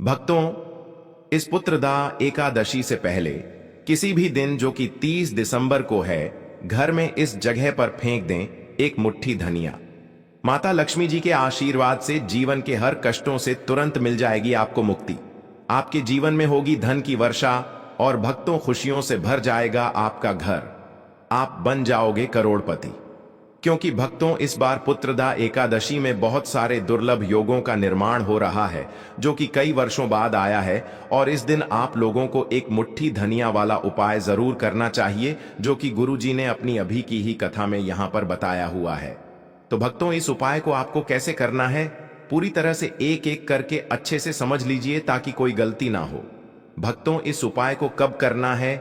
भक्तों, इस पुत्रदा एकादशी से पहले किसी भी दिन जो कि 30 दिसंबर को है, घर में इस जगह पर फेंक दें एक मुट्ठी धनिया। माता लक्ष्मी जी के आशीर्वाद से जीवन के हर कष्टों से तुरंत मिल जाएगी आपको मुक्ति। आपके जीवन में होगी धन की वर्षा और भक्तों खुशियों से भर जाएगा आपका घर। आप बन जाओगे करोड़पति। क्योंकि भक्तों, इस बार पुत्रदा एकादशी में बहुत सारे दुर्लभ योगों का निर्माण हो रहा है जो कि कई वर्षों बाद आया है। और इस दिन आप लोगों को एक मुट्ठी धनिया वाला उपाय जरूर करना चाहिए जो कि गुरुजी ने अपनी अभी की ही कथा में यहां पर बताया हुआ है। तो भक्तों, इस उपाय को आपको कैसे करना है, पूरी तरह से एक एक करके अच्छे से समझ लीजिए ताकि कोई गलती ना हो। भक्तों, इस उपाय को कब करना है,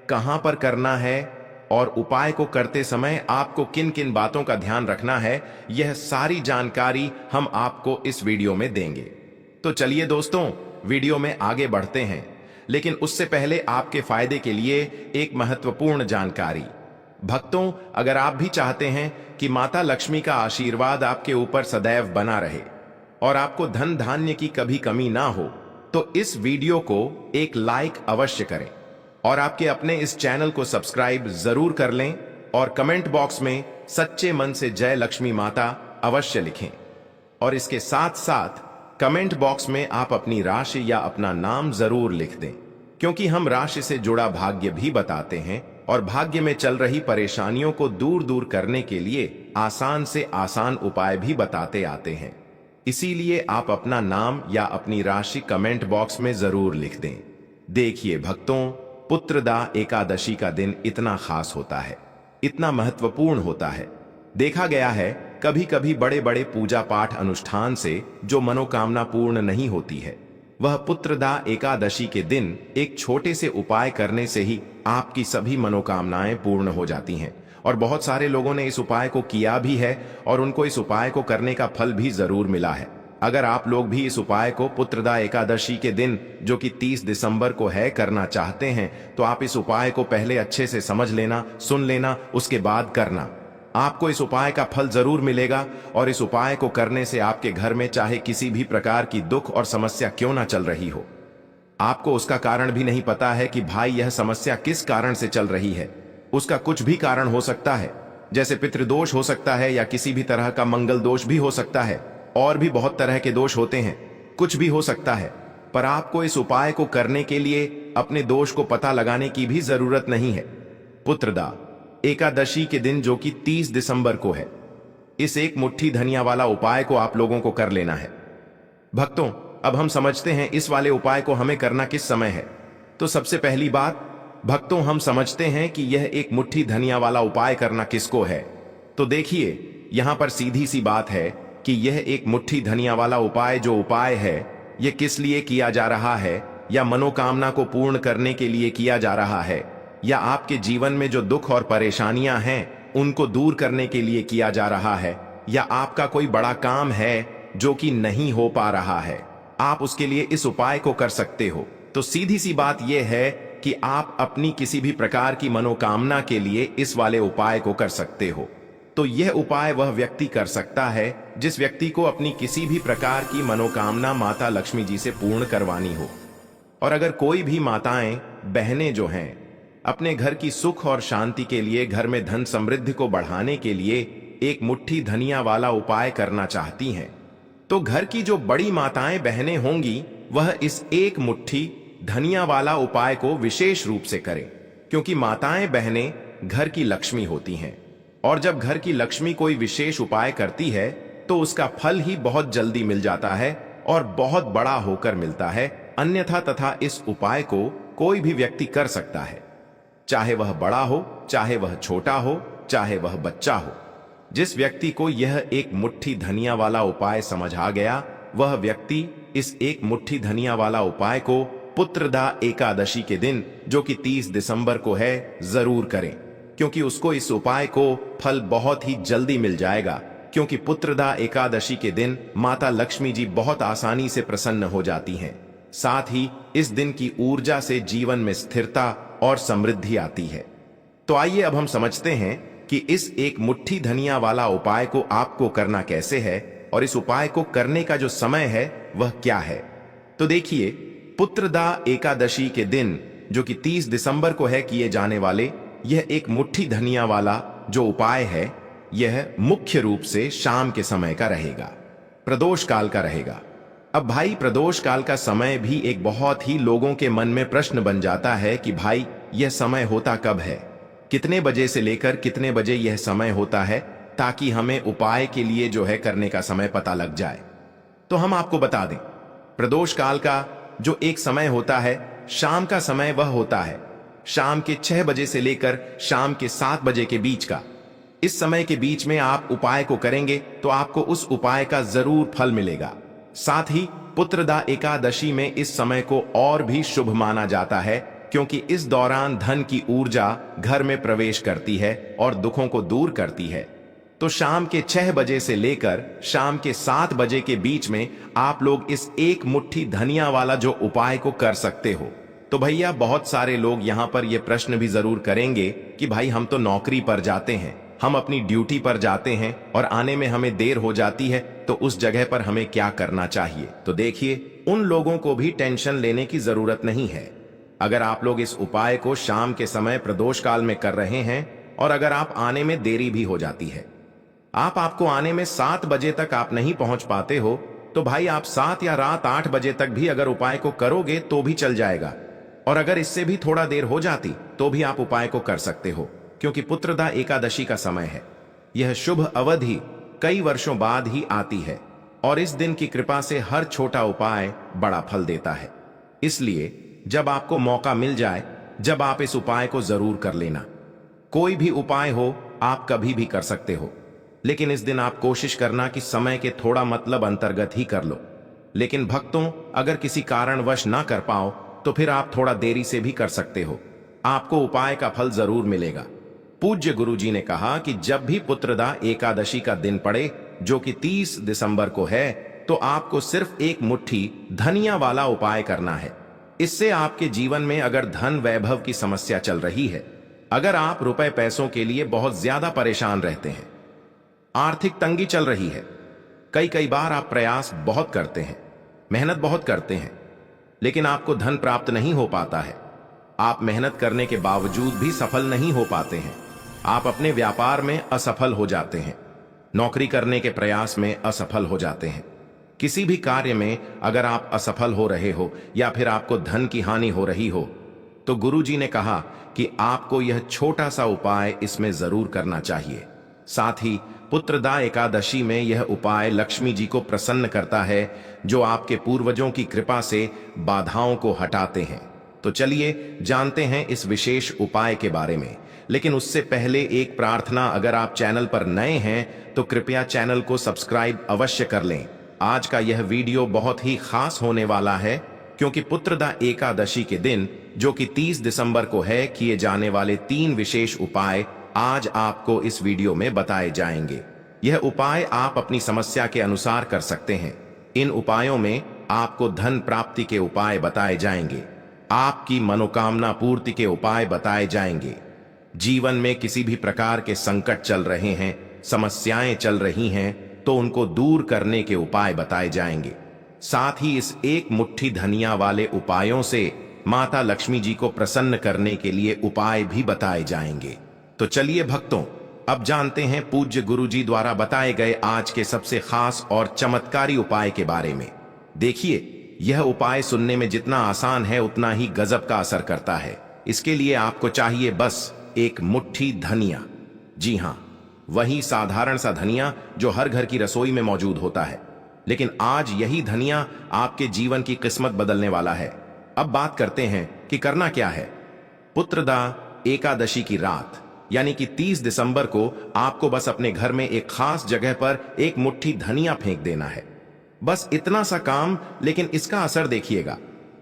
कहां पर करना है और उपाय को करते समय आपको किन किन बातों का ध्यान रखना है, यह सारी जानकारी हम आपको इस वीडियो में देंगे। तो चलिए दोस्तों, वीडियो में आगे बढ़ते हैं। लेकिन उससे पहले आपके फायदे के लिए एक महत्वपूर्ण जानकारी। भक्तों, अगर आप भी चाहते हैं कि माता लक्ष्मी का आशीर्वाद आपके ऊपर सदैव बना रहे और आपको धन धान्य की कभी कमी ना हो, तो इस वीडियो को एक लाइक अवश्य करें और आपके अपने इस चैनल को सब्सक्राइब जरूर कर लें और कमेंट बॉक्स में सच्चे मन से जय लक्ष्मी माता अवश्य लिखें। और इसके साथ साथ कमेंट बॉक्स में आप अपनी राशि या अपना नाम जरूर लिख दें, क्योंकि हम राशि से जुड़ा भाग्य भी बताते हैं और भाग्य में चल रही परेशानियों को दूर दूर करने के लिए आसान से आसान उपाय भी बताते आते हैं। इसीलिए आप अपना नाम या अपनी राशि कमेंट बॉक्स में जरूर लिख दें। देखिए भक्तों, पुत्रदा एकादशी का दिन इतना खास होता है, इतना महत्वपूर्ण होता है। देखा गया है कभी कभी बड़े बड़े पूजा पाठ अनुष्ठान से जो मनोकामना पूर्ण नहीं होती है, वह पुत्रदा एकादशी के दिन एक छोटे से उपाय करने से ही आपकी सभी मनोकामनाएं पूर्ण हो जाती हैं। और बहुत सारे लोगों ने इस उपाय को किया भी है और उनको इस उपाय को करने का फल भी जरूर मिला है। अगर आप लोग भी इस उपाय को पुत्रदा एकादशी के दिन जो कि 30 दिसंबर को है करना चाहते हैं, तो आप इस उपाय को पहले अच्छे से समझ लेना, सुन लेना, उसके बाद करना। आपको इस उपाय का फल जरूर मिलेगा और इस उपाय को करने से आपके घर में चाहे किसी भी प्रकार की दुख और समस्या क्यों ना चल रही हो, आपको उसका कारण भी नहीं पता है कि भाई यह समस्या किस कारण से चल रही है। उसका कुछ भी कारण हो सकता है, जैसे पितृदोष हो सकता है या किसी भी तरह का मंगल दोष भी हो सकता है, और भी बहुत तरह के दोष होते हैं, कुछ भी हो सकता है। पर आपको इस उपाय को करने के लिए अपने दोष को पता लगाने की भी जरूरत नहीं है। पुत्रदा एकादशी के दिन जो कि 30 दिसंबर को है, इस एक मुट्ठी धनिया वाला उपाय को आप लोगों को कर लेना है। भक्तों, अब हम समझते हैं इस वाले उपाय को हमें करना किस समय है। तो सबसे पहली बात भक्तों, हम समझते हैं कि यह एक मुट्ठी धनिया वाला उपाय करना किसको है। तो देखिए, यहां पर सीधी सी बात है कि यह एक मुट्ठी धनिया वाला उपाय जो उपाय है, यह किस लिए किया जा रहा है, या मनोकामना को पूर्ण करने के लिए किया जा रहा है, या आपके जीवन में जो दुख और परेशानियां हैं उनको दूर करने के लिए किया जा रहा है, या आपका कोई बड़ा काम है जो कि नहीं हो पा रहा है, आप उसके लिए इस उपाय को कर सकते हो। तो सीधी सी बात यह है कि आप अपनी किसी भी प्रकार की मनोकामना के लिए इस वाले उपाय को कर सकते हो। तो यह उपाय वह व्यक्ति कर सकता है जिस व्यक्ति को अपनी किसी भी प्रकार की मनोकामना माता लक्ष्मी जी से पूर्ण करवानी हो। और अगर कोई भी माताएं, बहनें जो हैं अपने घर की सुख और शांति के लिए, घर में धन समृद्धि को बढ़ाने के लिए एक मुट्ठी धनिया वाला उपाय करना चाहती हैं, तो घर की जो बड़ी माताएं बहनें होंगी वह इस एक मुट्ठी धनिया वाला उपाय को विशेष रूप से करें। क्योंकि माताएं बहनें घर की लक्ष्मी होती हैं और जब घर की लक्ष्मी कोई विशेष उपाय करती है तो उसका फल ही बहुत जल्दी मिल जाता है और बहुत बड़ा होकर मिलता है। अन्यथा तथा इस उपाय को कोई भी व्यक्ति कर सकता है, चाहे वह बड़ा हो, चाहे वह छोटा हो, चाहे वह बच्चा हो। जिस व्यक्ति को यह एक मुट्ठी धनिया वाला उपाय समझ आ गया, वह व्यक्ति इस एक मुट्ठी धनिया वाला उपाय को पुत्रदा एकादशी के दिन जो कि 30 दिसंबर को है जरूर करें, क्योंकि उसको इस उपाय को फल बहुत ही जल्दी मिल जाएगा। क्योंकि पुत्रदा एकादशी के दिन माता लक्ष्मी जी बहुत आसानी से प्रसन्न हो जाती हैं। साथ ही इस दिन की ऊर्जा से जीवन में स्थिरता और समृद्धि आती है। तो आइए अब हम समझते हैं कि इस एक मुट्ठी धनिया वाला उपाय को आपको करना कैसे है और इस उपाय को करने का जो समय है वह क्या है। तो देखिए, पुत्रदा एकादशी के दिन जो कि 30 दिसंबर को है किए जाने वाले यह एक मुट्ठी धनिया वाला जो उपाय है, यह मुख्य रूप से शाम के समय का रहेगा, प्रदोष काल का रहेगा। अब भाई, प्रदोष काल का समय भी एक बहुत ही लोगों के मन में प्रश्न बन जाता है कि भाई यह समय होता कब है, कितने बजे से लेकर कितने बजे यह समय होता है, ताकि हमें उपाय के लिए जो है करने का समय पता लग जाए। तो हम आपको बता दें, प्रदोष काल का जो एक समय होता है, शाम का समय वह होता है शाम के 6 बजे से लेकर शाम के 7 बजे के बीच का। इस समय के बीच में आप उपाय को करेंगे तो आपको उस उपाय का जरूर फल मिलेगा। साथ ही पुत्रदा एकादशी में इस समय को और भी शुभ माना जाता है, क्योंकि इस दौरान धन की ऊर्जा घर में प्रवेश करती है और दुखों को दूर करती है। तो शाम के 6 बजे से लेकर शाम के 7 बजे के बीच में आप लोग इस एक मुट्ठी धनिया वाला जो उपाय को कर सकते हो। तो भैया, बहुत सारे लोग यहाँ पर ये प्रश्न भी जरूर करेंगे कि भाई हम तो नौकरी पर जाते हैं, हम अपनी ड्यूटी पर जाते हैं और आने में हमें देर हो जाती है, तो उस जगह पर हमें क्या करना चाहिए। तो देखिए, उन लोगों को भी टेंशन लेने की जरूरत नहीं है। अगर आप लोग इस उपाय को शाम के समय प्रदोष काल में कर रहे हैं और अगर आप आने में देरी भी हो जाती है, आपको आने में 7 बजे तक आप नहीं पहुंच पाते हो, तो भाई आप 7 या रात 8 बजे तक भी अगर उपाय को करोगे तो भी चल जाएगा। और अगर इससे भी थोड़ा देर हो जाती तो भी आप उपाय को कर सकते हो, क्योंकि पुत्रदा एकादशी का समय है। यह शुभ अवधि कई वर्षों बाद ही आती है और इस दिन की कृपा से हर छोटा उपाय बड़ा फल देता है। इसलिए जब आपको मौका मिल जाए, जब आप इस उपाय को जरूर कर लेना। कोई भी उपाय हो, आप कभी भी कर सकते हो, लेकिन इस दिन आप कोशिश करना कि समय के थोड़ा मतलब अंतर्गत ही कर लो। लेकिन भक्तों, अगर किसी कारणवश ना कर पाओ तो फिर आप थोड़ा देरी से भी कर सकते हो, आपको उपाय का फल जरूर मिलेगा। पूज्य गुरुजी ने कहा कि जब भी पुत्रदा एकादशी का दिन पड़े जो कि 30 दिसंबर को है, तो आपको सिर्फ एक मुट्ठी धनिया वाला उपाय करना है। इससे आपके जीवन में अगर धन वैभव की समस्या चल रही है, अगर आप रुपए पैसों के लिए बहुत ज्यादा परेशान रहते हैं, आर्थिक तंगी चल रही है, कई बार आप प्रयास बहुत करते हैं, मेहनत बहुत करते हैं, लेकिन आपको धन प्राप्त नहीं हो पाता है, आप मेहनत करने के बावजूद भी सफल नहीं हो पाते हैं, आप अपने व्यापार में असफल हो जाते हैं, नौकरी करने के प्रयास में असफल हो जाते हैं, किसी भी कार्य में अगर आप असफल हो रहे हो या फिर आपको धन की हानि हो रही हो, तो गुरुजी ने कहा कि आपको यह छोटा सा उपाय इसमें जरूर करना चाहिए। साथ ही पुत्रदा एकादशी में यह उपाय लक्ष्मी जी को प्रसन्न करता है, जो आपके पूर्वजों की कृपा से बाधाओं को हटाते हैं। तो चलिए जानते हैं इस विशेष उपाय के बारे में, लेकिन उससे पहले एक प्रार्थना, अगर आप चैनल पर नए हैं तो कृपया चैनल को सब्सक्राइब अवश्य कर लें। आज का यह वीडियो बहुत ही खास होने वाला है, क्योंकि पुत्रदा एकादशी के दिन जो कि 30 दिसंबर को है किए जाने वाले 3 विशेष उपाय आज आपको इस वीडियो में बताए जाएंगे। यह उपाय आप अपनी समस्या के अनुसार कर सकते हैं। इन उपायों में आपको धन प्राप्ति के उपाय बताए जाएंगे, आपकी मनोकामना पूर्ति के उपाय बताए जाएंगे, जीवन में किसी भी प्रकार के संकट चल रहे हैं, समस्याएं चल रही हैं, तो उनको दूर करने के उपाय बताए जाएंगे। साथ ही इस एक मुट्ठी धनिया वाले उपायों से माता लक्ष्मी जी को प्रसन्न करने के लिए उपाय भी बताए जाएंगे। तो चलिए भक्तों, अब जानते हैं पूज्य गुरुजी द्वारा बताए गए आज के सबसे खास और चमत्कारी उपाय के बारे में। देखिए, यह उपाय सुनने में जितना आसान है उतना ही गजब का असर करता है। इसके लिए आपको चाहिए बस एक मुट्ठी धनिया। जी हाँ, वही साधारण सा धनिया जो हर घर की रसोई में मौजूद होता है, लेकिन आज यही धनिया आपके जीवन की किस्मत बदलने वाला है। अब बात करते हैं कि करना क्या है। पुत्रदा एकादशी की रात यानी कि 30 दिसंबर को आपको बस अपने घर में एक खास जगह पर एक मुट्ठी धनिया फेंक देना है। बस इतना सा काम, लेकिन इसका असर देखिएगा।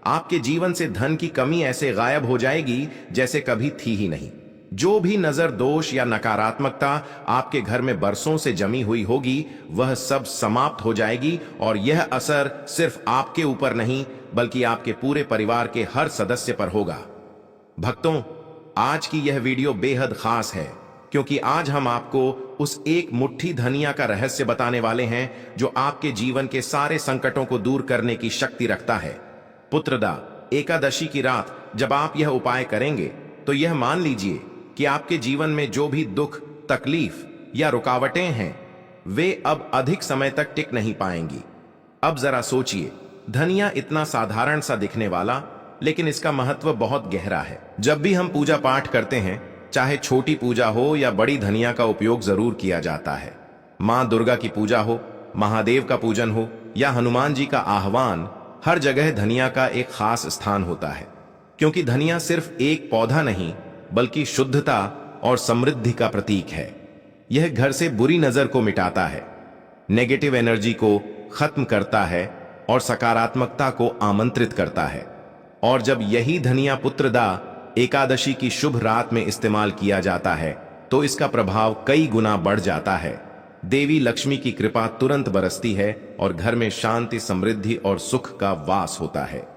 आपके जीवन से धन की कमी ऐसे गायब हो जाएगी जैसे कभी थी ही नहीं। जो भी नजर दोष या नकारात्मकता आपके घर में बरसों से जमी हुई होगी, वह सब समाप्त हो जाएगी और यह असर सिर्फ आपके ऊपर नहीं बल्कि आपके पूरे परिवार के हर सदस्य पर होगा। भक्तों, आज की यह वीडियो बेहद खास है, क्योंकि आज हम आपको उस एक मुट्ठी धनिया का रहस्य बताने वाले हैं जो आपके जीवन के सारे संकटों को दूर करने की शक्ति रखता है। पुत्रदा एकादशी की रात जब आप यह उपाय करेंगे तो यह मान लीजिए कि आपके जीवन में जो भी दुख, तकलीफ या रुकावटें हैं वे अब अधिक समय तक टिक नहीं पाएंगी। अब जरा सोचिए, धनिया इतना साधारण सा दिखने वाला, लेकिन इसका महत्व बहुत गहरा है। जब भी हम पूजा पाठ करते हैं, चाहे छोटी पूजा हो या बड़ी, धनिया का उपयोग जरूर किया जाता है। मां दुर्गा की पूजा हो, महादेव का पूजन हो या हनुमान जी का आह्वान, हर जगह धनिया का एक खास स्थान होता है। क्योंकि धनिया सिर्फ एक पौधा नहीं बल्कि शुद्धता और समृद्धि का प्रतीक है। यह घर से बुरी नजर को मिटाता है, नेगेटिव एनर्जी को खत्म करता है और सकारात्मकता को आमंत्रित करता है। और जब यही धनिया पुत्रदा एकादशी की शुभ रात में इस्तेमाल किया जाता है तो इसका प्रभाव कई गुना बढ़ जाता है। देवी लक्ष्मी की कृपा तुरंत बरसती है और घर में शांति, समृद्धि और सुख का वास होता है।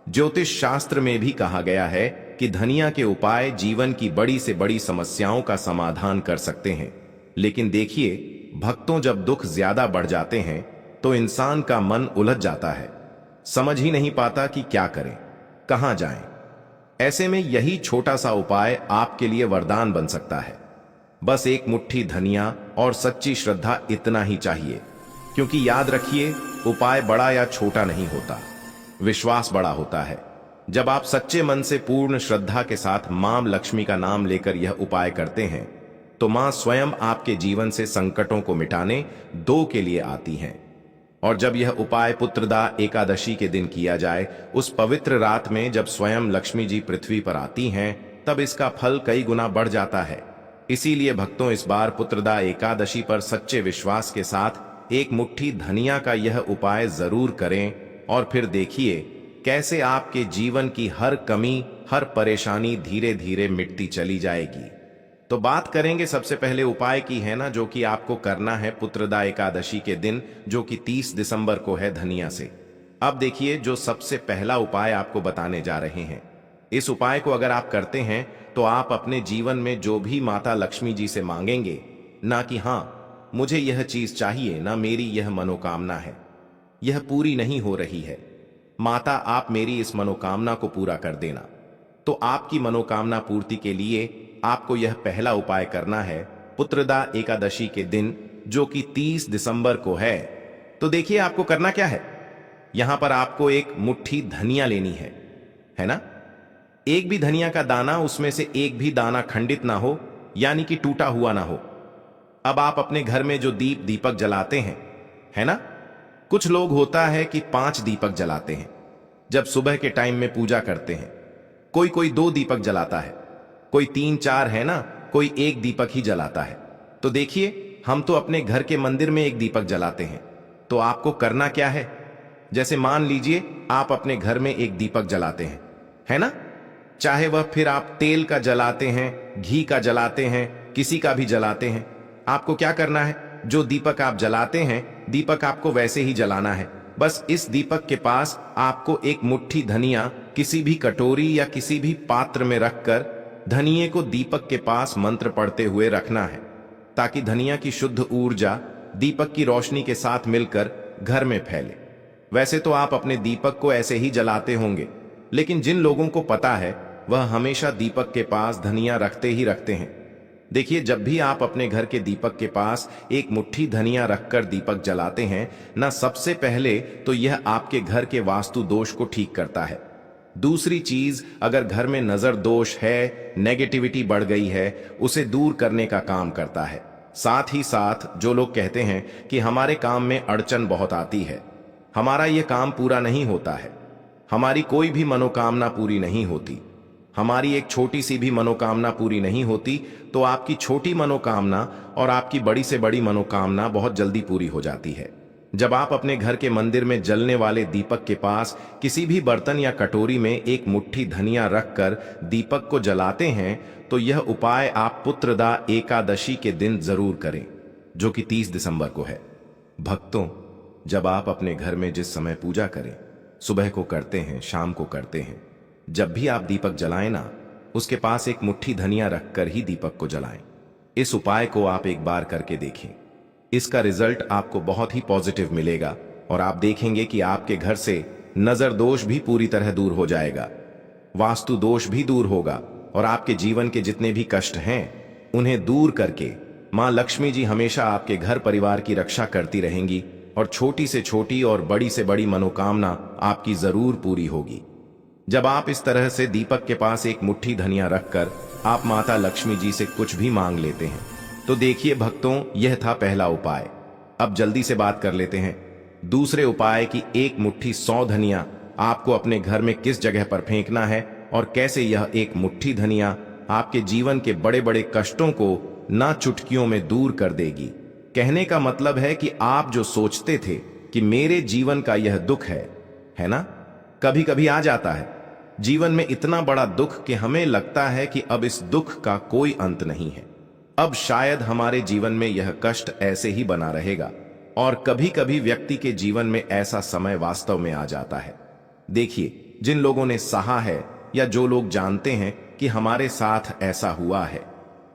ज्योतिष शास्त्र में भी कहा गया है कि धनिया के उपाय जीवन की बड़ी से बड़ी समस्याओं का समाधान कर सकते हैं। लेकिन देखिए, भक्तों, जब दुख ज्यादा बढ़ जाते हैं तो इंसान का मन उलझ जाता है, समझ ही नहीं पाता कि क्या करें, कहां जाएं। ऐसे में यही छोटा सा उपाय आपके लिए वरदान बन सकता है। बस एक मुट्ठी धनिया और सच्ची श्रद्धा, इतना ही चाहिए। क्योंकि याद रखिए, उपाय बड़ा या छोटा नहीं होता, विश्वास बड़ा होता है। जब आप सच्चे मन से पूर्ण श्रद्धा के साथ मां लक्ष्मी का नाम लेकर यह उपाय करते हैं तो मां स्वयं आपके जीवन से संकटों को मिटाने दो के लिए आती हैं। और जब यह उपाय पुत्रदा एकादशी के दिन किया जाए, उस पवित्र रात में जब स्वयं लक्ष्मी जी पृथ्वी पर आती हैं, तब इसका फल कई गुना बढ़ जाता है। इसीलिए भक्तों, इस बार पुत्रदा एकादशी पर सच्चे विश्वास के साथ एक मुट्ठी धनिया का यह उपाय जरूर करें और फिर देखिए कैसे आपके जीवन की हर कमी, हर परेशानी धीरे धीरे मिटती चली जाएगी। तो बात करेंगे सबसे पहले उपाय की, है ना, जो कि आपको करना है पुत्रदा एकादशी के दिन, जो कि 30 दिसंबर को है, धनिया से। अब देखिए, जो सबसे पहला उपाय आपको बताने जा रहे हैं, इस उपाय को अगर आप करते हैं तो आप अपने जीवन में जो भी माता लक्ष्मी जी से मांगेंगे, ना कि हाँ मुझे यह चीज चाहिए, ना मेरी यह मनोकामना है, यह पूरी नहीं हो रही है, माता आप मेरी इस मनोकामना को पूरा कर देना। तो आपकी मनोकामना पूर्ति के लिए आपको यह पहला उपाय करना है पुत्रदा एकादशी के दिन, जो कि 30 दिसंबर को है। तो देखिए आपको करना क्या है। यहां पर आपको एक मुट्ठी धनिया लेनी है ना। एक भी धनिया का दाना, उसमें से एक भी दाना खंडित ना हो, यानी कि टूटा हुआ ना हो। अब आप अपने घर में जो दीपक जलाते हैं, है ना, कुछ लोग होता है कि 5 दीपक जलाते हैं जब सुबह के टाइम में पूजा करते हैं। कोई 2 दीपक जलाता है, कोई 3-4, है ना, कोई 1 दीपक ही जलाता है। तो देखिए, हम तो अपने घर के मंदिर में 1 दीपक जलाते हैं। तो आपको करना क्या है, जैसे मान लीजिए आप अपने घर में 1 दीपक जलाते हैं, है ना, चाहे वह फिर आप तेल का जलाते हैं, घी का जलाते हैं, किसी का भी जलाते हैं। आपको क्या करना है, जो दीपक आप जलाते हैं, दीपक आपको वैसे ही जलाना है। बस इस दीपक के पास आपको एक मुट्ठी धनिया किसी भी कटोरी या किसी भी पात्र में रखकर धनिये को दीपक के पास मंत्र पढ़ते हुए रखना है, ताकि धनिया की शुद्ध ऊर्जा दीपक की रोशनी के साथ मिलकर घर में फैले। वैसे तो आप अपने दीपक को ऐसे ही जलाते होंगे, लेकिन जिन लोगों को पता है वह हमेशा दीपक के पास धनिया रखते ही रखते हैं। देखिए, जब भी आप अपने घर के दीपक के पास एक मुट्ठी धनिया रखकर दीपक जलाते हैं ना, सबसे पहले तो यह आपके घर के वास्तु दोष को ठीक करता है। दूसरी चीज, अगर घर में नजर दोष है, नेगेटिविटी बढ़ गई है, उसे दूर करने का काम करता है। साथ ही साथ जो लोग कहते हैं कि हमारे काम में अड़चन बहुत आती है, हमारा यह काम पूरा नहीं होता है, हमारी कोई भी मनोकामना पूरी नहीं होती, हमारी एक छोटी सी भी मनोकामना पूरी नहीं होती, तो आपकी छोटी मनोकामना और आपकी बड़ी से बड़ी मनोकामना बहुत जल्दी पूरी हो जाती है। जब आप अपने घर के मंदिर में जलने वाले दीपक के पास किसी भी बर्तन या कटोरी में एक मुट्ठी धनिया रखकर दीपक को जलाते हैं, तो यह उपाय आप पुत्रदा एकादशी के दिन जरूर करें, जो कि 30 दिसंबर को है। भक्तों, जब आप अपने घर में जिस समय पूजा करें, सुबह को करते हैं, शाम को करते हैं, जब भी आप दीपक जलाएं ना, उसके पास एक मुट्ठी धनिया रखकर ही दीपक को जलाएं। इस उपाय को आप एक बार करके देखें। इसका रिजल्ट आपको बहुत ही पॉजिटिव मिलेगा और आप देखेंगे कि आपके घर से नजर दोष भी पूरी तरह दूर हो जाएगा, वास्तु दोष भी दूर होगा और आपके जीवन के जितने भी कष्ट हैं उन्हें दूर करके मां लक्ष्मी जी हमेशा आपके घर परिवार की रक्षा करती रहेंगी और छोटी से छोटी और बड़ी से बड़ी मनोकामना आपकी जरूर पूरी होगी। जब आप इस तरह से दीपक के पास एक मुट्ठी धनिया रखकर आप माता लक्ष्मी जी से कुछ भी मांग लेते हैं तो देखिए भक्तों, यह था पहला उपाय। अब जल्दी से बात कर लेते हैं दूसरे उपाय की। एक मुट्ठी 100 धनिया आपको अपने घर में किस जगह पर फेंकना है और कैसे यह एक मुट्ठी धनिया आपके जीवन के बड़े बड़े कष्टों को ना चुटकियों में दूर कर देगी। कहने का मतलब है कि आप जो सोचते थे कि मेरे जीवन का यह दुख है ना, कभी कभी आ जाता है जीवन में इतना बड़ा दुख कि हमें लगता है कि अब इस दुख का कोई अंत नहीं है, अब शायद हमारे जीवन में यह कष्ट ऐसे ही बना रहेगा। और कभी कभी व्यक्ति के जीवन में ऐसा समय वास्तव में आ जाता है। देखिए, जिन लोगों ने सहा है या जो लोग जानते हैं कि हमारे साथ ऐसा हुआ है,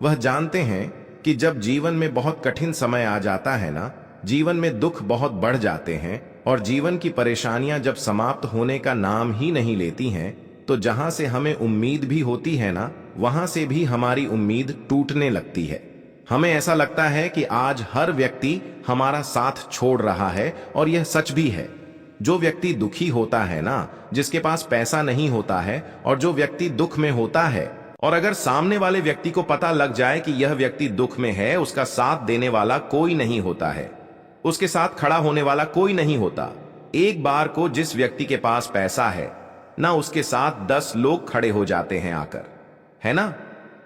वह जानते हैं कि जब जीवन में बहुत कठिन समय आ जाता है ना, जीवन में दुख बहुत बढ़ जाते हैं और जीवन की परेशानियां जब समाप्त होने का नाम ही नहीं लेती हैं, तो जहां से हमें उम्मीद भी होती है ना, वहां से भी हमारी उम्मीद टूटने लगती है। हमें ऐसा लगता है कि आज हर व्यक्ति हमारा साथ छोड़ रहा है और यह सच भी है। जो व्यक्ति दुखी होता है ना, जिसके पास पैसा नहीं होता है और जो व्यक्ति दुख में होता है, और अगर सामने वाले व्यक्ति को पता लग जाए कि यह व्यक्ति दुख में है, उसका साथ देने वाला कोई नहीं होता है, उसके साथ खड़ा होने वाला कोई नहीं होता। एक बार को जिस व्यक्ति के पास पैसा है ना, उसके साथ 10 लोग खड़े हो जाते हैं आकर, है ना।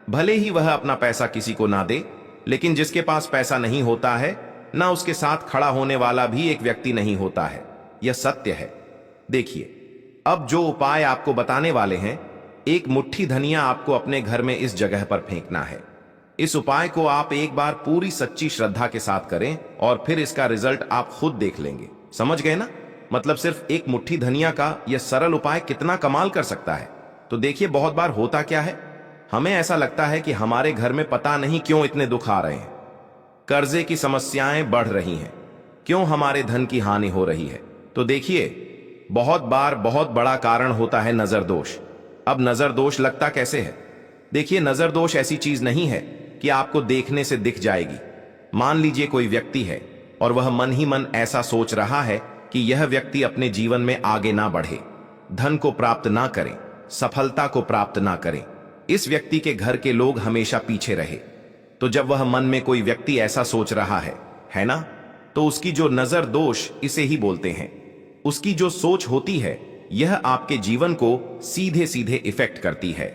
भले ही वह अपना पैसा किसी को ना दे, लेकिन जिसके पास पैसा नहीं होता है ना, उसके साथ खड़ा होने वाला भी एक व्यक्ति नहीं होता है। यह सत्य है। देखिए, अब जो उपाय आपको बताने वाले हैं, एक मुट्ठी धनिया आपको अपने घर में इस जगह पर फेंकना है। इस उपाय को आप एक बार पूरी सच्ची श्रद्धा के साथ करें और फिर इसका रिजल्ट आप खुद देख लेंगे। समझ गए ना? मतलब सिर्फ एक मुट्ठी धनिया का यह सरल उपाय कितना कमाल कर सकता है। तो देखिए, बहुत बार होता क्या है, हमें ऐसा लगता है कि हमारे घर में पता नहीं क्यों इतने दुख आ रहे हैं, कर्जे की समस्याएं बढ़ रही हैं, क्यों हमारे धन की हानि हो रही है। तो देखिए, बहुत बार बहुत बड़ा कारण होता है नजर दोष। अब नजर दोष लगता कैसे है? देखिए, नजर दोष ऐसी चीज नहीं है कि आपको देखने से दिख जाएगी। मान लीजिए कोई व्यक्ति है और वह मन ही मन ऐसा सोच रहा है कि यह व्यक्ति अपने जीवन में आगे ना बढ़े, धन को प्राप्त ना करे, सफलता को प्राप्त ना करे, इस व्यक्ति के घर के लोग हमेशा पीछे रहे। तो जब वह मन में कोई व्यक्ति ऐसा सोच रहा है ना, तो उसकी जो नजर दोष इसे ही बोलते हैं, उसकी जो सोच होती है, यह आपके जीवन को सीधे सीधे इफेक्ट करती है,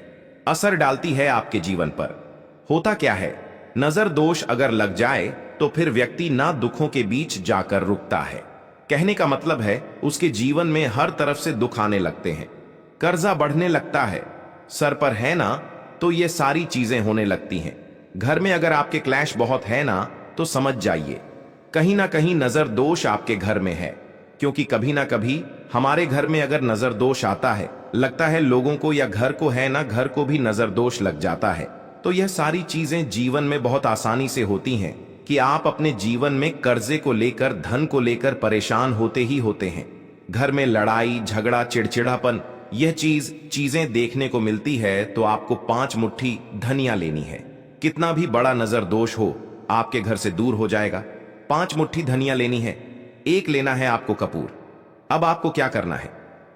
असर डालती है आपके जीवन पर। होता क्या है, नजर दोष अगर लग जाए तो फिर व्यक्ति ना दुखों के बीच जाकर रुकता है। कहने का मतलब है, उसके जीवन में हर तरफ से दुख आने लगते हैं, कर्जा बढ़ने लगता है, सर पर है ना, तो ये सारी चीजें होने लगती हैं। घर में अगर आपके क्लैश बहुत है ना, तो समझ जाइए कहीं ना कहीं नजर दोष आपके घर में है। क्योंकि कभी ना कभी हमारे घर में अगर नजर दोष आता है, लगता है लोगों को या घर को है ना, घर को भी नजर दोष लग जाता है। तो यह सारी चीजें जीवन में बहुत आसानी से होती हैं कि आप अपने जीवन में कर्जे को लेकर, धन को लेकर परेशान होते ही होते हैं। घर में लड़ाई झगड़ा, चिड़चिड़ापन, यह चीजें देखने को मिलती है। तो आपको 5 मुट्ठी धनिया लेनी है। कितना भी बड़ा नजर दोष हो, आपके घर से दूर हो जाएगा। 5 मुट्ठी धनिया लेनी है। एक लेना है आपको कपूर। अब आपको क्या करना है,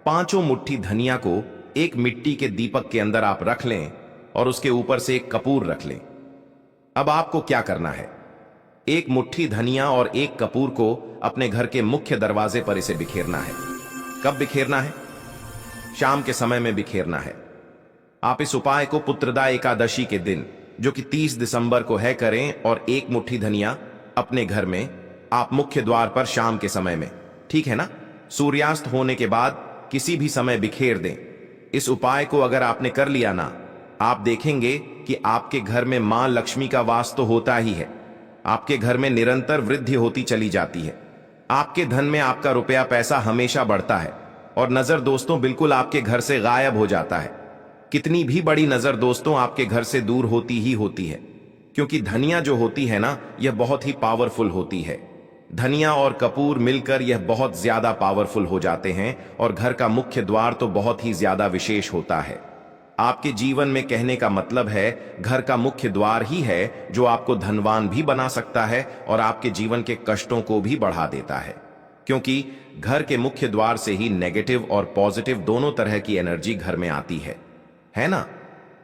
5 मुट्ठी धनिया को एक मिट्टी के दीपक के अंदर आप रख लें और उसके ऊपर से एक कपूर रख लें। अब आपको क्या करना है, एक मुट्ठी धनिया और एक कपूर को अपने घर के मुख्य दरवाजे पर इसे बिखेरना है। कब बिखेरना है? शाम के समय में बिखेरना है। आप इस उपाय को पुत्रदा एकादशी के दिन, जो कि 30 दिसंबर को है, करें और एक मुट्ठी धनिया अपने घर में आप मुख्य द्वार पर शाम के समय में, ठीक है ना, सूर्यास्त होने के बाद किसी भी समय बिखेर दें। इस उपाय को अगर आपने कर लिया ना, आप देखेंगे कि आपके घर में मां लक्ष्मी का वास तो होता ही है, आपके घर में निरंतर वृद्धि होती चली जाती है, आपके धन में आपका रुपया पैसा हमेशा बढ़ता है और नजर दोस्तों बिल्कुल आपके घर से गायब हो जाता है। कितनी भी बड़ी नजर दोस्तों आपके घर से दूर होती ही होती है। क्योंकि धनिया जो होती है ना, यह बहुत ही पावरफुल होती है। धनिया और कपूर मिलकर यह बहुत ज्यादा पावरफुल हो जाते हैं और घर का मुख्य द्वार तो बहुत ही ज्यादा विशेष होता है। आपके जीवन में कहने का मतलब है, घर का मुख्य द्वार ही है जो आपको धनवान भी बना सकता है और आपके जीवन के कष्टों को भी बढ़ा देता है। क्योंकि घर के मुख्य द्वार से ही नेगेटिव और पॉजिटिव दोनों तरह की एनर्जी घर में आती है ना?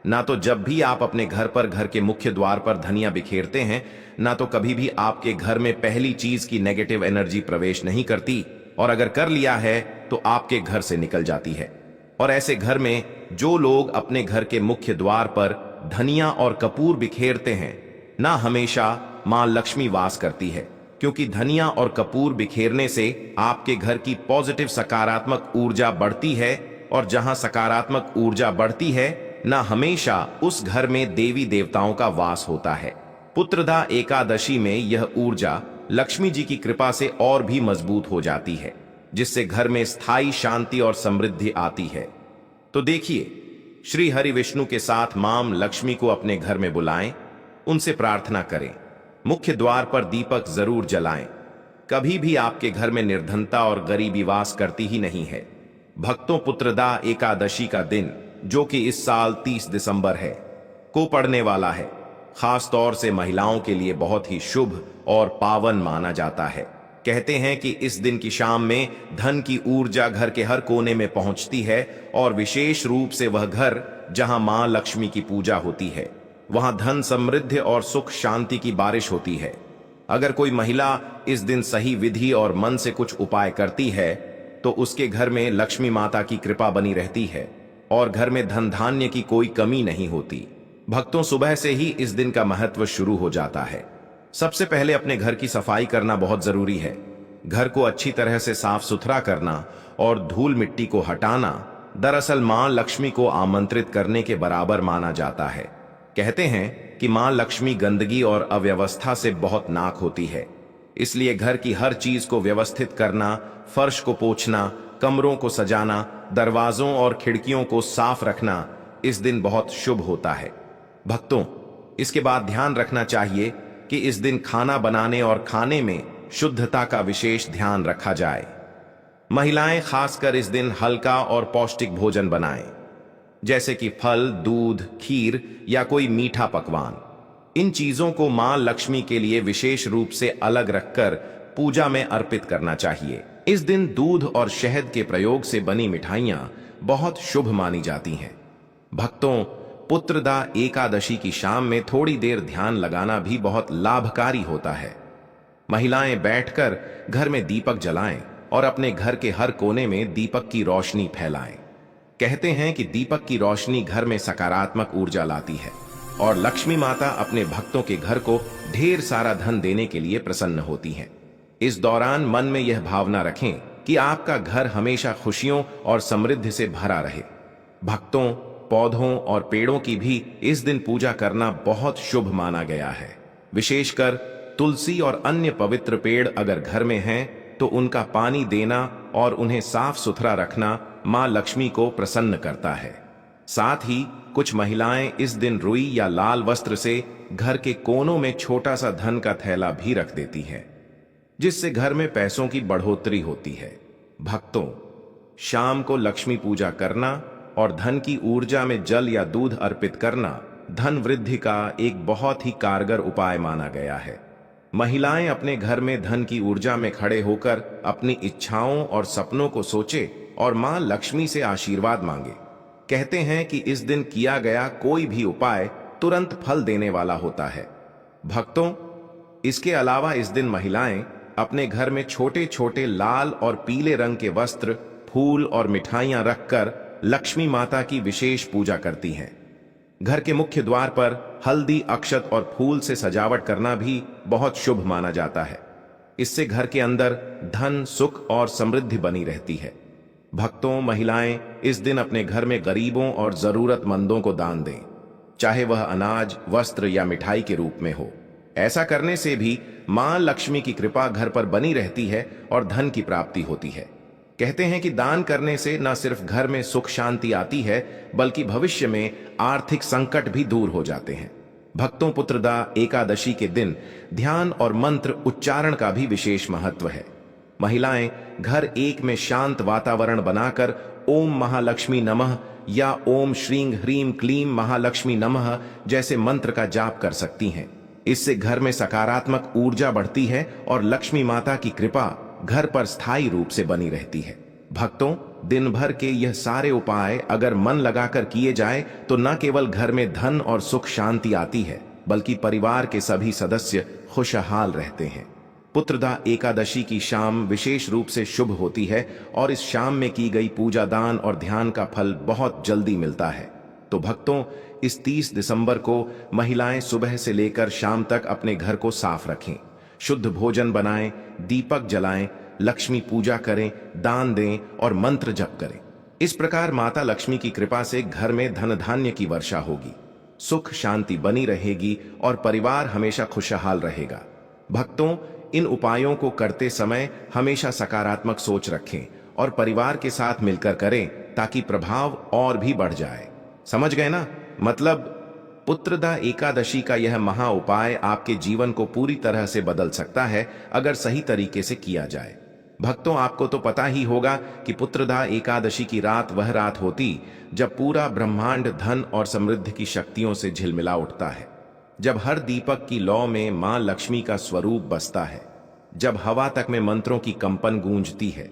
ना तो जब भी आप अपने घर पर घर के मुख्य द्वार पर धनिया बिखेरते हैं, ना तो कभी भी आपके घर में पहली चीज की नेगेटिव एनर्जी प्रवेश नहीं करती, और अगर कर लिया है तो आपके घर से निकल जाती है। और ऐसे घर में जो लोग अपने घर के मुख्य द्वार पर धनिया और कपूर बिखेरते हैं ना, हमेशा मां लक्ष्मी वास करती है। क्योंकि धनिया और कपूर बिखेरने से आपके घर की पॉजिटिव सकारात्मक ऊर्जा बढ़ती है, और जहां सकारात्मक ऊर्जा बढ़ती है ना, हमेशा उस घर में देवी देवताओं का वास होता है। पुत्रदा एकादशी में यह ऊर्जा लक्ष्मी जी की कृपा से और भी मजबूत हो जाती है, जिससे घर में स्थायी शांति और समृद्धि आती है। तो देखिए, श्री हरि विष्णु के साथ मां लक्ष्मी को अपने घर में बुलाएं, उनसे प्रार्थना करें, मुख्य द्वार पर दीपक जरूर जलाएं। कभी भी आपके घर में निर्धनता और गरीबी वास करती ही नहीं है। भक्तों, पुत्रदा एकादशी का दिन, जो कि इस साल 30 दिसंबर है, को पड़ने वाला है, खास तौर से महिलाओं के लिए बहुत ही शुभ और पावन माना जाता है। कहते हैं कि इस दिन की शाम में धन की ऊर्जा घर के हर कोने में पहुंचती है, और विशेष रूप से वह घर जहां मां लक्ष्मी की पूजा होती है, वहां धन, समृद्धि और सुख शांति की बारिश होती है। अगर कोई महिला इस दिन सही विधि और मन से कुछ उपाय करती है, तो उसके घर में लक्ष्मी माता की कृपा बनी रहती है और घर में धन धान्य की कोई कमी नहीं होती। भक्तों, सुबह से ही इस दिन का महत्व शुरू हो जाता है। सबसे पहले अपने घर की सफाई करना बहुत जरूरी है। घर को अच्छी तरह से साफ सुथरा करना और धूल मिट्टी को हटाना दरअसल मां लक्ष्मी को आमंत्रित करने के बराबर माना जाता है। कहते हैं कि मां लक्ष्मी गंदगी और अव्यवस्था से बहुत नाक होती है, इसलिए घर की हर चीज को व्यवस्थित करना, फर्श को पोंछना, कमरों को सजाना, दरवाजों और खिड़कियों को साफ रखना इस दिन बहुत शुभ होता है। भक्तों, इसके बाद ध्यान रखना चाहिए कि इस दिन खाना बनाने और खाने में शुद्धता का विशेष ध्यान रखा जाए। महिलाएं खासकर इस दिन हल्का और पौष्टिक भोजन बनाएं, जैसे कि फल, दूध, खीर या कोई मीठा पकवान। इन चीजों को मां लक्ष्मी के लिए विशेष रूप से अलग रखकर पूजा में अर्पित करना चाहिए। इस दिन दूध और शहद के प्रयोग से बनी मिठाइयां बहुत शुभ मानी जाती हैं। भक्तों, पुत्रदा एकादशी की शाम में थोड़ी देर ध्यान लगाना भी बहुत लाभकारी होता है। महिलाएं बैठकर घर में दीपक जलाएं और अपने घर के हर कोने में दीपक की रोशनी फैलाएं। कहते हैं कि दीपक की रोशनी घर में सकारात्मक ऊर्जा लाती है और लक्ष्मी माता अपने भक्तों के घर को ढेर सारा धन देने के लिए प्रसन्न होती हैं। इस दौरान मन में यह भावना रखें कि आपका घर हमेशा खुशियों और समृद्धि से भरा रहे। भक्तों, पौधों और पेड़ों की भी इस दिन पूजा करना बहुत शुभ माना गया है। विशेषकर तुलसी और अन्य पवित्र पेड़ अगर घर में हैं, तो उनका पानी देना और उन्हें साफ सुथरा रखना मां लक्ष्मी को प्रसन्न करता है। साथ ही कुछ महिलाएं इस दिन रुई या लाल वस्त्र से घर के कोनों में छोटा सा धन का थैला भी रख देती है, जिससे घर में पैसों की बढ़ोतरी होती है। भक्तों, शाम को लक्ष्मी पूजा करना और धन की ऊर्जा में जल या दूध अर्पित करना धन वृद्धि का एक बहुत ही कारगर उपाय माना गया है। महिलाएं अपने घर में धन की ऊर्जा में खड़े होकर अपनी इच्छाओं और सपनों को सोचे और मां लक्ष्मी से आशीर्वाद मांगे। कहते हैं कि इस दिन किया गया कोई भी उपाय तुरंत फल देने वाला होता है। भक्तों, इसके अलावा इस दिन महिलाएं अपने घर में छोटे छोटे लाल और पीले रंग के वस्त्र, फूल और मिठाइयां रखकर लक्ष्मी माता की विशेष पूजा करती हैं। घर के मुख्य द्वार पर हल्दी, अक्षत और फूल से सजावट करना भी बहुत शुभ माना जाता है। इससे घर के अंदर धन, सुख और समृद्धि बनी रहती है। भक्तों, महिलाएं इस दिन अपने घर में गरीबों और जरूरतमंदों को दान दें, चाहे वह अनाज, वस्त्र या मिठाई के रूप में हो। ऐसा करने से भी मां लक्ष्मी की कृपा घर पर बनी रहती है और धन की प्राप्ति होती है। कहते हैं कि दान करने से न सिर्फ घर में सुख शांति आती है, बल्कि भविष्य में आर्थिक संकट भी दूर हो जाते हैं। भक्तों, पुत्रदा एकादशी के दिन ध्यान और मंत्र उच्चारण का भी विशेष महत्व है। महिलाएं घर एक में शांत वातावरण बनाकर ओम महालक्ष्मी नमः या ओम श्रीं ह्रीं क्लीं महालक्ष्मी नमः जैसे मंत्र का जाप कर सकती हैं। इससे घर में सकारात्मक ऊर्जा बढ़ती है और लक्ष्मी माता की कृपा घर पर स्थायी रूप से बनी रहती है। भक्तों, दिन भर के यह सारे उपाय अगर मन लगाकर किए जाए तो न केवल घर में धन और सुख शांति आती है, बल्कि परिवार के सभी सदस्य खुशहाल रहते हैं। पुत्रदा एकादशी की शाम विशेष रूप से शुभ होती है और इस शाम में की गई पूजा, दान और ध्यान का फल बहुत जल्दी मिलता है। तो भक्तों, इस 30 दिसंबर को महिलाएं सुबह से लेकर शाम तक अपने घर को साफ रखें, शुद्ध भोजन बनाएं, दीपक जलाएं, लक्ष्मी पूजा करें, दान दें और मंत्र जप करें। इस प्रकार माता लक्ष्मी की कृपा से घर में धन धान्य की वर्षा होगी, सुख शांति बनी रहेगी और परिवार हमेशा खुशहाल रहेगा। भक्तों, इन उपायों को करते समय हमेशा सकारात्मक सोच रखें और परिवार के साथ मिलकर करें ताकि प्रभाव और भी बढ़ जाए। समझ गए ना? मतलब पुत्रदा एकादशी का यह महा उपाय आपके जीवन को पूरी तरह से बदल सकता है अगर सही तरीके से किया जाए। भक्तों, आपको तो पता ही होगा कि पुत्रदा एकादशी की रात वह रात होती जब पूरा ब्रह्मांड धन और समृद्धि की शक्तियों से झिलमिला उठता है, जब हर दीपक की लौ में मां लक्ष्मी का स्वरूप बसता है, जब हवा तक में मंत्रों की कंपन गूंजती है,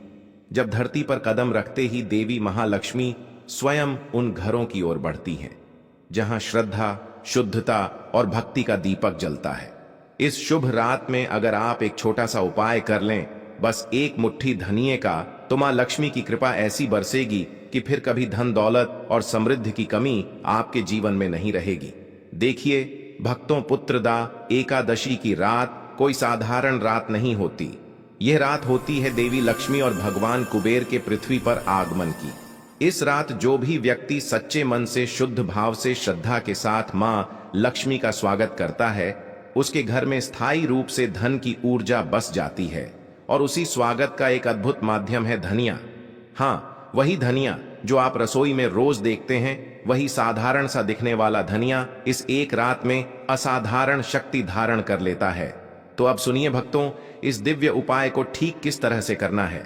जब धरती पर कदम रखते ही देवी महालक्ष्मी स्वयं उन घरों की ओर बढ़ती हैं जहां श्रद्धा, शुद्धता और भक्ति का दीपक जलता है। इस शुभ रात में अगर आप एक छोटा सा उपाय कर लें, बस एक मुट्ठी धनिये का, तो मां लक्ष्मी की कृपा ऐसी बरसेगी कि फिर कभी धन दौलत और समृद्धि की कमी आपके जीवन में नहीं रहेगी। देखिए भक्तों, पुत्रदा एकादशी की रात कोई साधारण रात नहीं होती। यह रात होती है देवी लक्ष्मी और भगवान कुबेर के पृथ्वी पर आगमन की। इस रात जो भी व्यक्ति सच्चे मन से, शुद्ध भाव से, श्रद्धा के साथ मां लक्ष्मी का स्वागत करता है, उसके घर में स्थायी रूप से धन की ऊर्जा बस जाती है। और उसी स्वागत का एक अद्भुत माध्यम है धनिया। हाँ, वही धनिया जो आप रसोई में रोज देखते हैं, वही साधारण सा दिखने वाला धनिया इस एक रात में असाधारण शक्ति धारण कर लेता है। तो अब सुनिए भक्तों, इस दिव्य उपाय को ठीक किस तरह से करना है।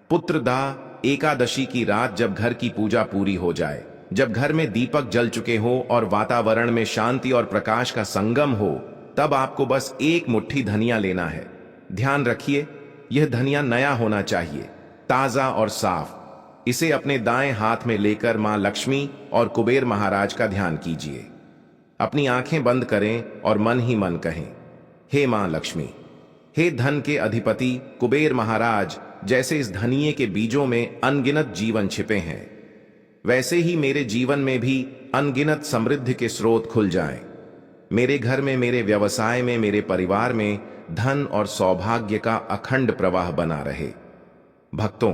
पुत्रदा एकादशी की रात जब घर की पूजा पूरी हो जाए, जब घर में दीपक जल चुके हो और वातावरण में शांति और प्रकाश का संगम हो, तब आपको बस एक मुट्ठी धनिया लेना है। ध्यान रखिए, यह धनिया नया होना चाहिए, ताजा और साफ। इसे अपने दाएं हाथ में लेकर मां लक्ष्मी और कुबेर महाराज का ध्यान कीजिए। अपनी आंखें बंद करें और मन ही मन कहें, हे मां लक्ष्मी, हे धन के अधिपति कुबेर महाराज, जैसे इस धनिये के बीजों में अनगिनत जीवन छिपे हैं, वैसे ही मेरे जीवन में भी अनगिनत समृद्धि के स्रोत खुल जाएं। मेरे घर में, मेरे व्यवसाय में, मेरे परिवार में धन और सौभाग्य का अखंड प्रवाह बना रहे। भक्तों,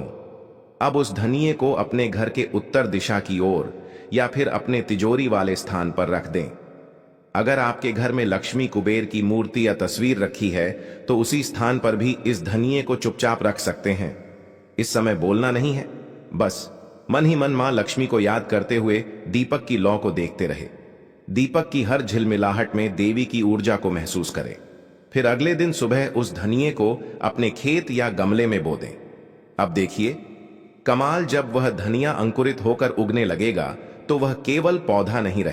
अब उस धनिये को अपने घर के उत्तर दिशा की ओर या फिर अपने तिजोरी वाले स्थान पर रख दें। अगर आपके घर में लक्ष्मी कुबेर की मूर्ति या तस्वीर रखी है तो उसी स्थान पर भी इस धनिये को चुपचाप रख सकते हैं। इस समय बोलना नहीं है, बस मन ही मन मां लक्ष्मी को याद करते हुए दीपक की लौ को देखते रहे। दीपक की हर झिलमिलाहट में देवी की ऊर्जा को महसूस करें। फिर अगले दिन सुबह उस धनिये को अपने खेत या गमले में बो दें। अब देखिए कमाल, जब वह धनिया अंकुरित होकर उगने लगेगा तो वह केवल पौधा नहीं रहे